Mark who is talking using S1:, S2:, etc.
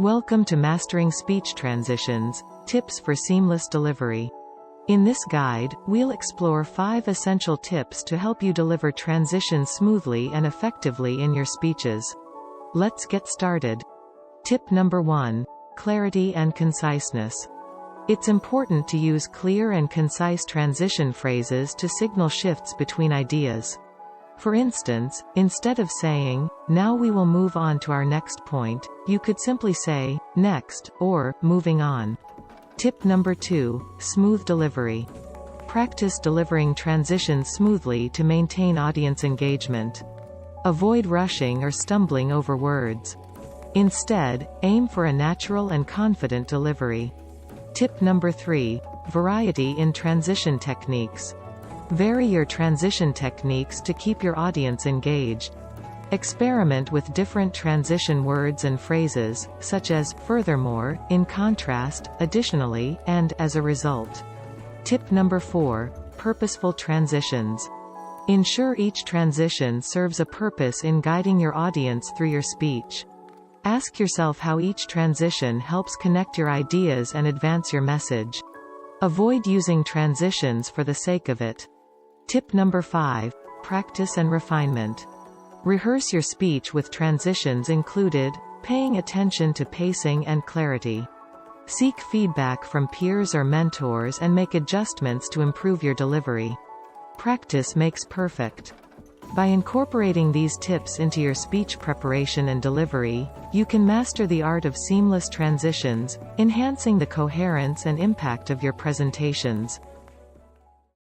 S1: Welcome to Mastering Speech Transitions, Tips for Seamless Delivery. In this guide, we'll explore 5 essential tips to help you deliver transitions smoothly and effectively in your speeches. Let's get started. Tip number 1. Clarity and conciseness. It's important to use clear and concise transition phrases to signal shifts between ideas. For instance, instead of saying, "Now we will move on to our next point," you could simply say, "Next," or "Moving on." Tip number 2. Smooth delivery. Practice delivering transitions smoothly to maintain audience engagement. Avoid rushing or stumbling over words. Instead, aim for a natural and confident delivery. Tip number 3. Variety in transition techniques. Vary your transition techniques to keep your audience engaged. Experiment with different transition words and phrases, such as "furthermore," "in contrast," "additionally," and "as a result." Tip number 4. Purposeful transitions. Ensure each transition serves a purpose in guiding your audience through your speech. Ask yourself how each transition helps connect your ideas and advance your message. Avoid using transitions for the sake of it. Tip number 5. Practice and refinement. Rehearse your speech with transitions included, paying attention to pacing and clarity. Seek feedback from peers or mentors and make adjustments to improve your delivery. Practice makes perfect. By incorporating these tips into your speech preparation and delivery, you can master the art of seamless transitions, enhancing the coherence and impact of your presentations.